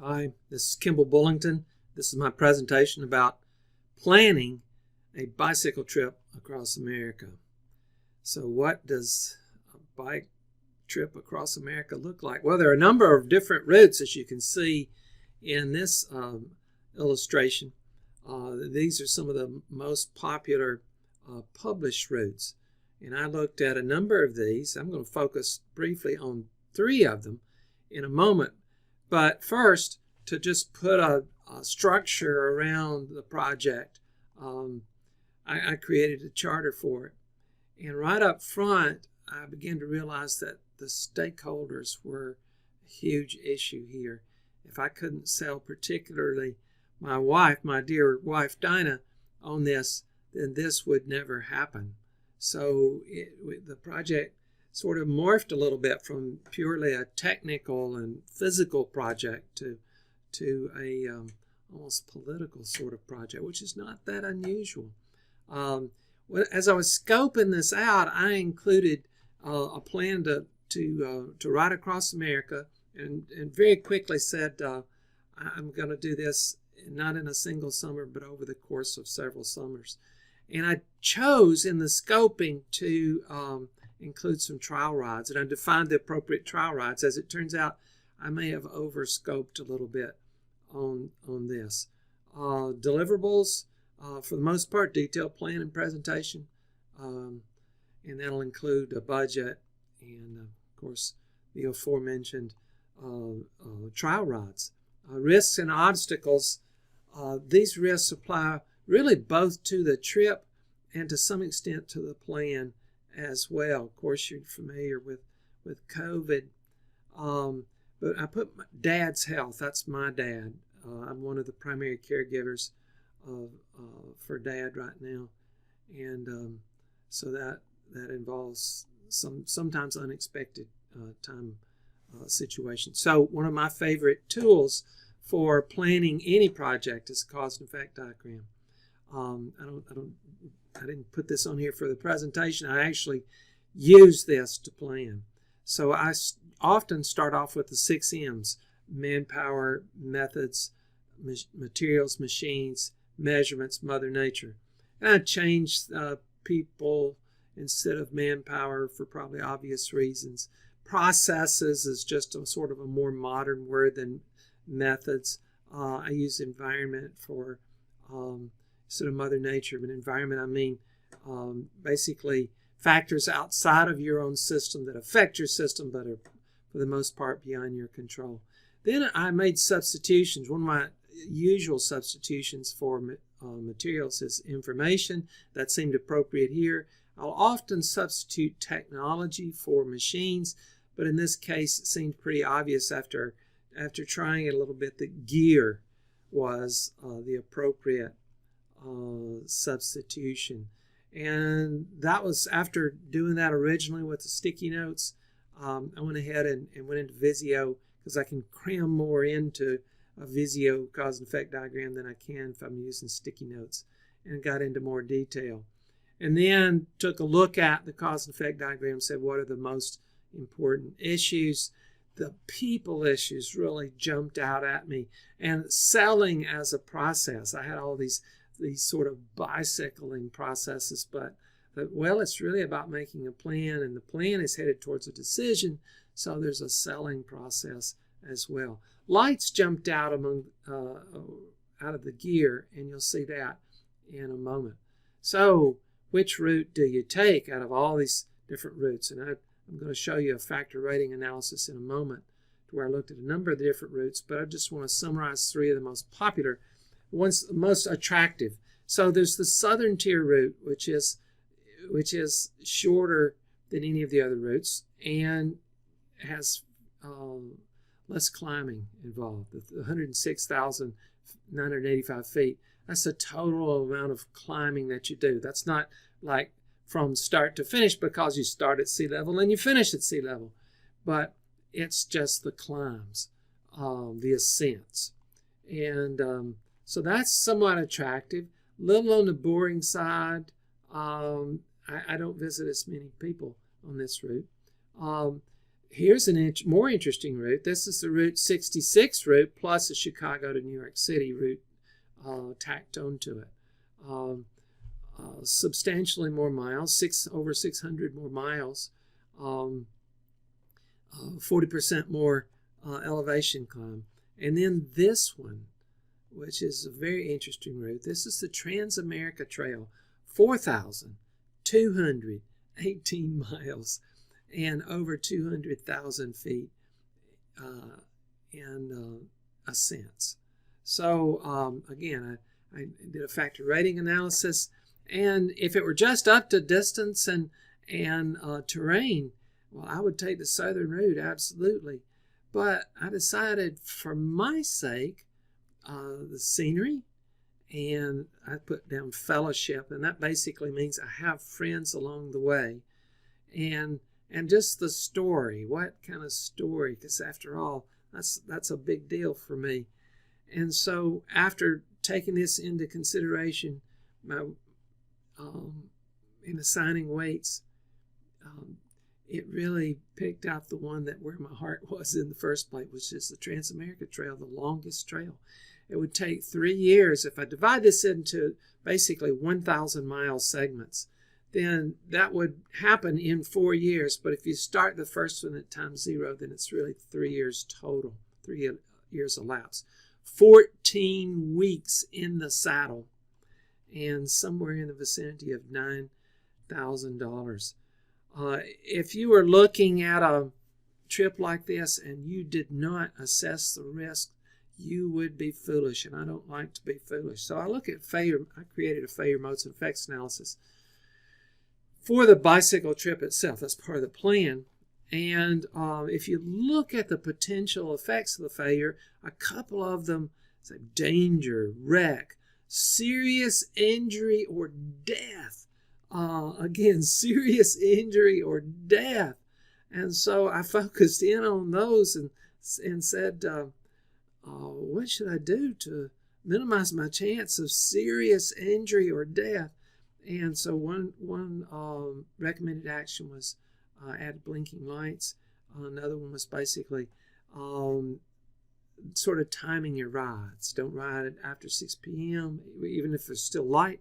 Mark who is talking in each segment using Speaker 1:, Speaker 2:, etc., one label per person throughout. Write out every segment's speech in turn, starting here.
Speaker 1: Hi, this is Kimball Bullington. This is my presentation about planning a bicycle trip across America. So what does a bike trip across America look like? Well, there are a number of different routes, as you can see in this illustration. These are some of the most popular published routes. And I looked at a number of these. I'm going to focus briefly on 3 of them in a moment. But first, to just put a structure around the project, I created a charter for it. And right up front, I began to realize that the stakeholders were a huge issue here. If I couldn't sell particularly my wife, my dear wife Dinah, on this, then this would never happen. So the project sort of morphed a little bit from purely a technical and physical project to a almost political sort of project, which is not that unusual. As I was scoping this out, I included a plan to ride across America, and very quickly said I'm going to do this not in a single summer, but over the course of several summers. And I chose in the scoping to include some trial rides, and I defined the appropriate trial rides. As it turns out, I may have over-scoped a little bit on this. Deliverables, for the most part, detailed plan and presentation, and that'll include a budget and, of course, the aforementioned trial rides. Risks and obstacles, these risks apply really both to the trip and to some extent to the plan as well. Of course, you're familiar with COVID, but I put my dad's health. That's my dad. I'm one of the primary caregivers for Dad right now, and so that involves sometimes unexpected time situations. So one of my favorite tools for planning any project is a cause and effect diagram. I didn't put this on here for the presentation. I actually use this to plan. So I often start off with the 6 M's: manpower, methods, materials, machines, measurements, Mother Nature. And I change people instead of manpower for probably obvious reasons. Processes is just a sort of a more modern word than methods. I use environment for sort of Mother Nature. But environment, I mean basically factors outside of your own system that affect your system, but are for the most part beyond your control. Then I made substitutions. One of my usual substitutions for materials is information. That seemed appropriate here. I'll often substitute technology for machines, but in this case it seemed pretty obvious after trying it a little bit that gear was the appropriate substitution. And that was after doing that originally with the sticky notes. I went ahead and went into Visio, because I can cram more into a Visio cause and effect diagram than I can if I'm using sticky notes, and got into more detail. And then took a look at the cause and effect diagram, said what are the most important issues. The people issues really jumped out at me, and selling as a process. I had all these sort of bicycling processes, but well, it's really about making a plan, and the plan is headed towards a decision, so there's a selling process as well. Lights jumped out out of the gear, and you'll see that in a moment. So which route do you take out of all these different routes? And I'm going to show you a factor rating analysis in a moment, to where I looked at a number of the different routes, but I just want to summarize 3 of the most popular, ones most attractive. So there's the southern tier route, which is shorter than any of the other routes and has less climbing involved. 106,985 feet. That's the total amount of climbing that you do. That's not like from start to finish, because you start at sea level and you finish at sea level, but it's just the climbs, the ascents. And so that's somewhat attractive. A little on the boring side. I don't visit as many people on this route. here's an more interesting route. This is the Route 66 route plus a Chicago to New York City route tacked onto it. Substantially more miles, over 600 more miles, 40% more elevation climb. And then this one, which is a very interesting route. This is the Trans-America Trail, 4,218 miles and over 200,000 feet in ascents. So again, I did a factor rating analysis, and if it were just up to distance and terrain, well, I would take the southern route, absolutely. But I decided for my sake, the scenery, and I put down fellowship, and that basically means I have friends along the way, and just the story. What kind of story? Because after all, that's a big deal for me. And so after taking this into consideration, in assigning weights, it really picked out the one that where my heart was in the first place, which is the Trans-America Trail, the longest trail. It would take 3 years. If I divide this into basically 1,000 mile segments, then that would happen in 4 years. But if you start the first one at time 0, then it's really 3 years total, 3 years elapsed. 14 weeks in the saddle, and somewhere in the vicinity of $9,000. If you were looking at a trip like this and you did not assess the risk, you would be foolish, and I don't like to be foolish. So I look at failure. I created a failure modes and effects analysis for the bicycle trip itself. That's part of the plan. And if you look at the potential effects of the failure, a couple of them say danger, wreck, serious injury or death. Again, serious injury or death. And so I focused in on those and said, what should I do to minimize my chance of serious injury or death? And so one recommended action was add blinking lights. Another one was basically sort of timing your rides. Don't ride it after 6 p.m., even if it's still light,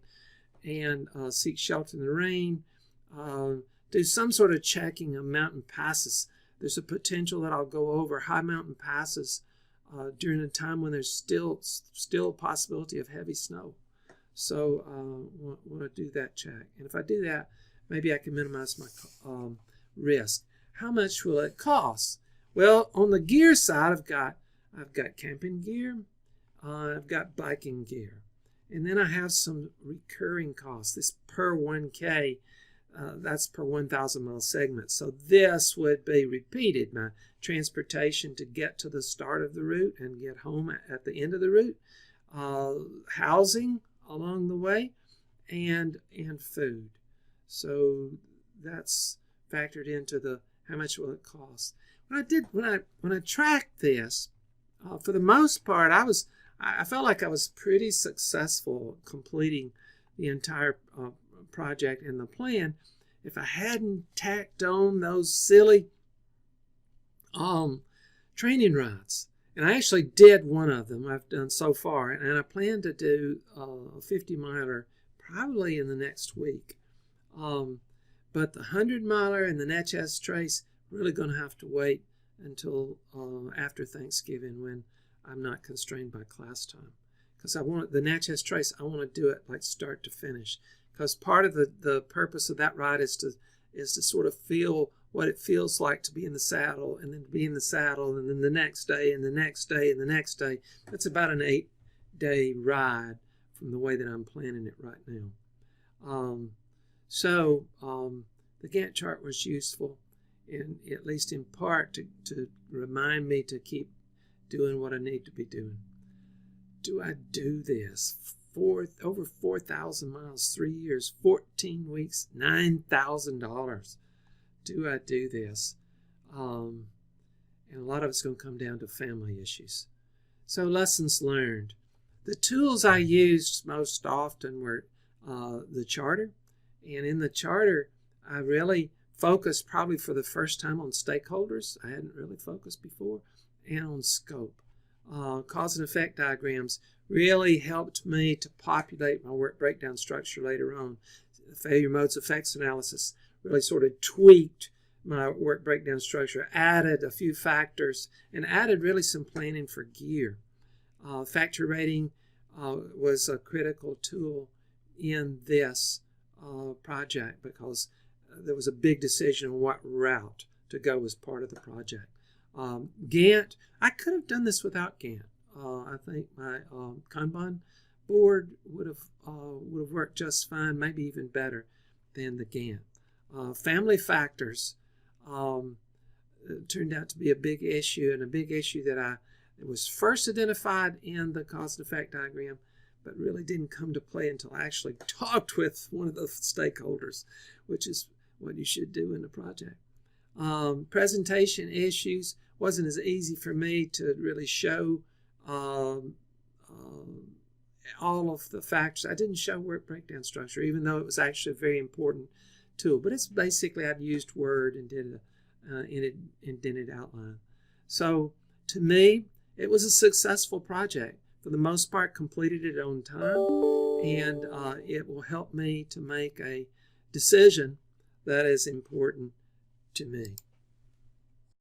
Speaker 1: and seek shelter in the rain. Do some sort of checking of mountain passes. There's a potential that I'll go over high mountain passes during a time when there's still a possibility of heavy snow. So want to do that check. And if I do that, maybe I can minimize my risk. How much will it cost? Well, on the gear side, I've got camping gear, I've got biking gear, and then I have some recurring costs. This per 1K, that's per 1,000 mile segment. So this would be repeated: my transportation to get to the start of the route and get home at the end of the route, housing along the way, and food. So that's factored into the how much will it cost. When I tracked this, for the most part, I felt like I was pretty successful completing the entire project and the plan. If I hadn't tacked on those silly training rides, and I actually did one of them I've done so far, and I plan to do a 50-miler probably in the next week. But the 100-miler and the Natchez Trace really going to have to wait until after Thanksgiving, when I'm not constrained by class time. Because the Natchez Trace, I want to do it like start to finish. Because part of the purpose of that ride is to sort of feel what it feels like to be in the saddle, and then to be in the saddle, and then the next day, and the next day, and the next day. That's about an 8-day ride from the way that I'm planning it right now. So the Gantt chart was useful, at least in part, to remind me to keep doing what I need to be doing. Do I do this? Over 4,000 miles, 3 years, 14 weeks, $9,000. Do I do this? And a lot of it's going to come down to family issues. So lessons learned. The tools I used most often were the charter. And in the charter, I really focused probably for the first time on stakeholders. I hadn't really focused before, and on scope. Cause and effect diagrams really helped me to populate my work breakdown structure later on. Failure modes effects analysis really sort of tweaked my work breakdown structure, added a few factors, and added really some planning for gear. Factor rating was a critical tool in this project because there was a big decision on what route to go as part of the project. Gantt, I could have done this without Gantt. I think my Kanban board would have worked just fine, maybe even better than the Gantt. Family factors turned out to be a big issue, and a big issue that it was first identified in the cause and effect diagram, but really didn't come to play until I actually talked with one of the stakeholders, which is what you should do in a project. Presentation issues wasn't as easy for me to really show all of the factors. I didn't show work breakdown structure, even though it was actually a very important tool. But it's basically I'd used Word and did an indented outline. So to me, it was a successful project. For the most part, completed it on time, and it will help me to make a decision that is important to me.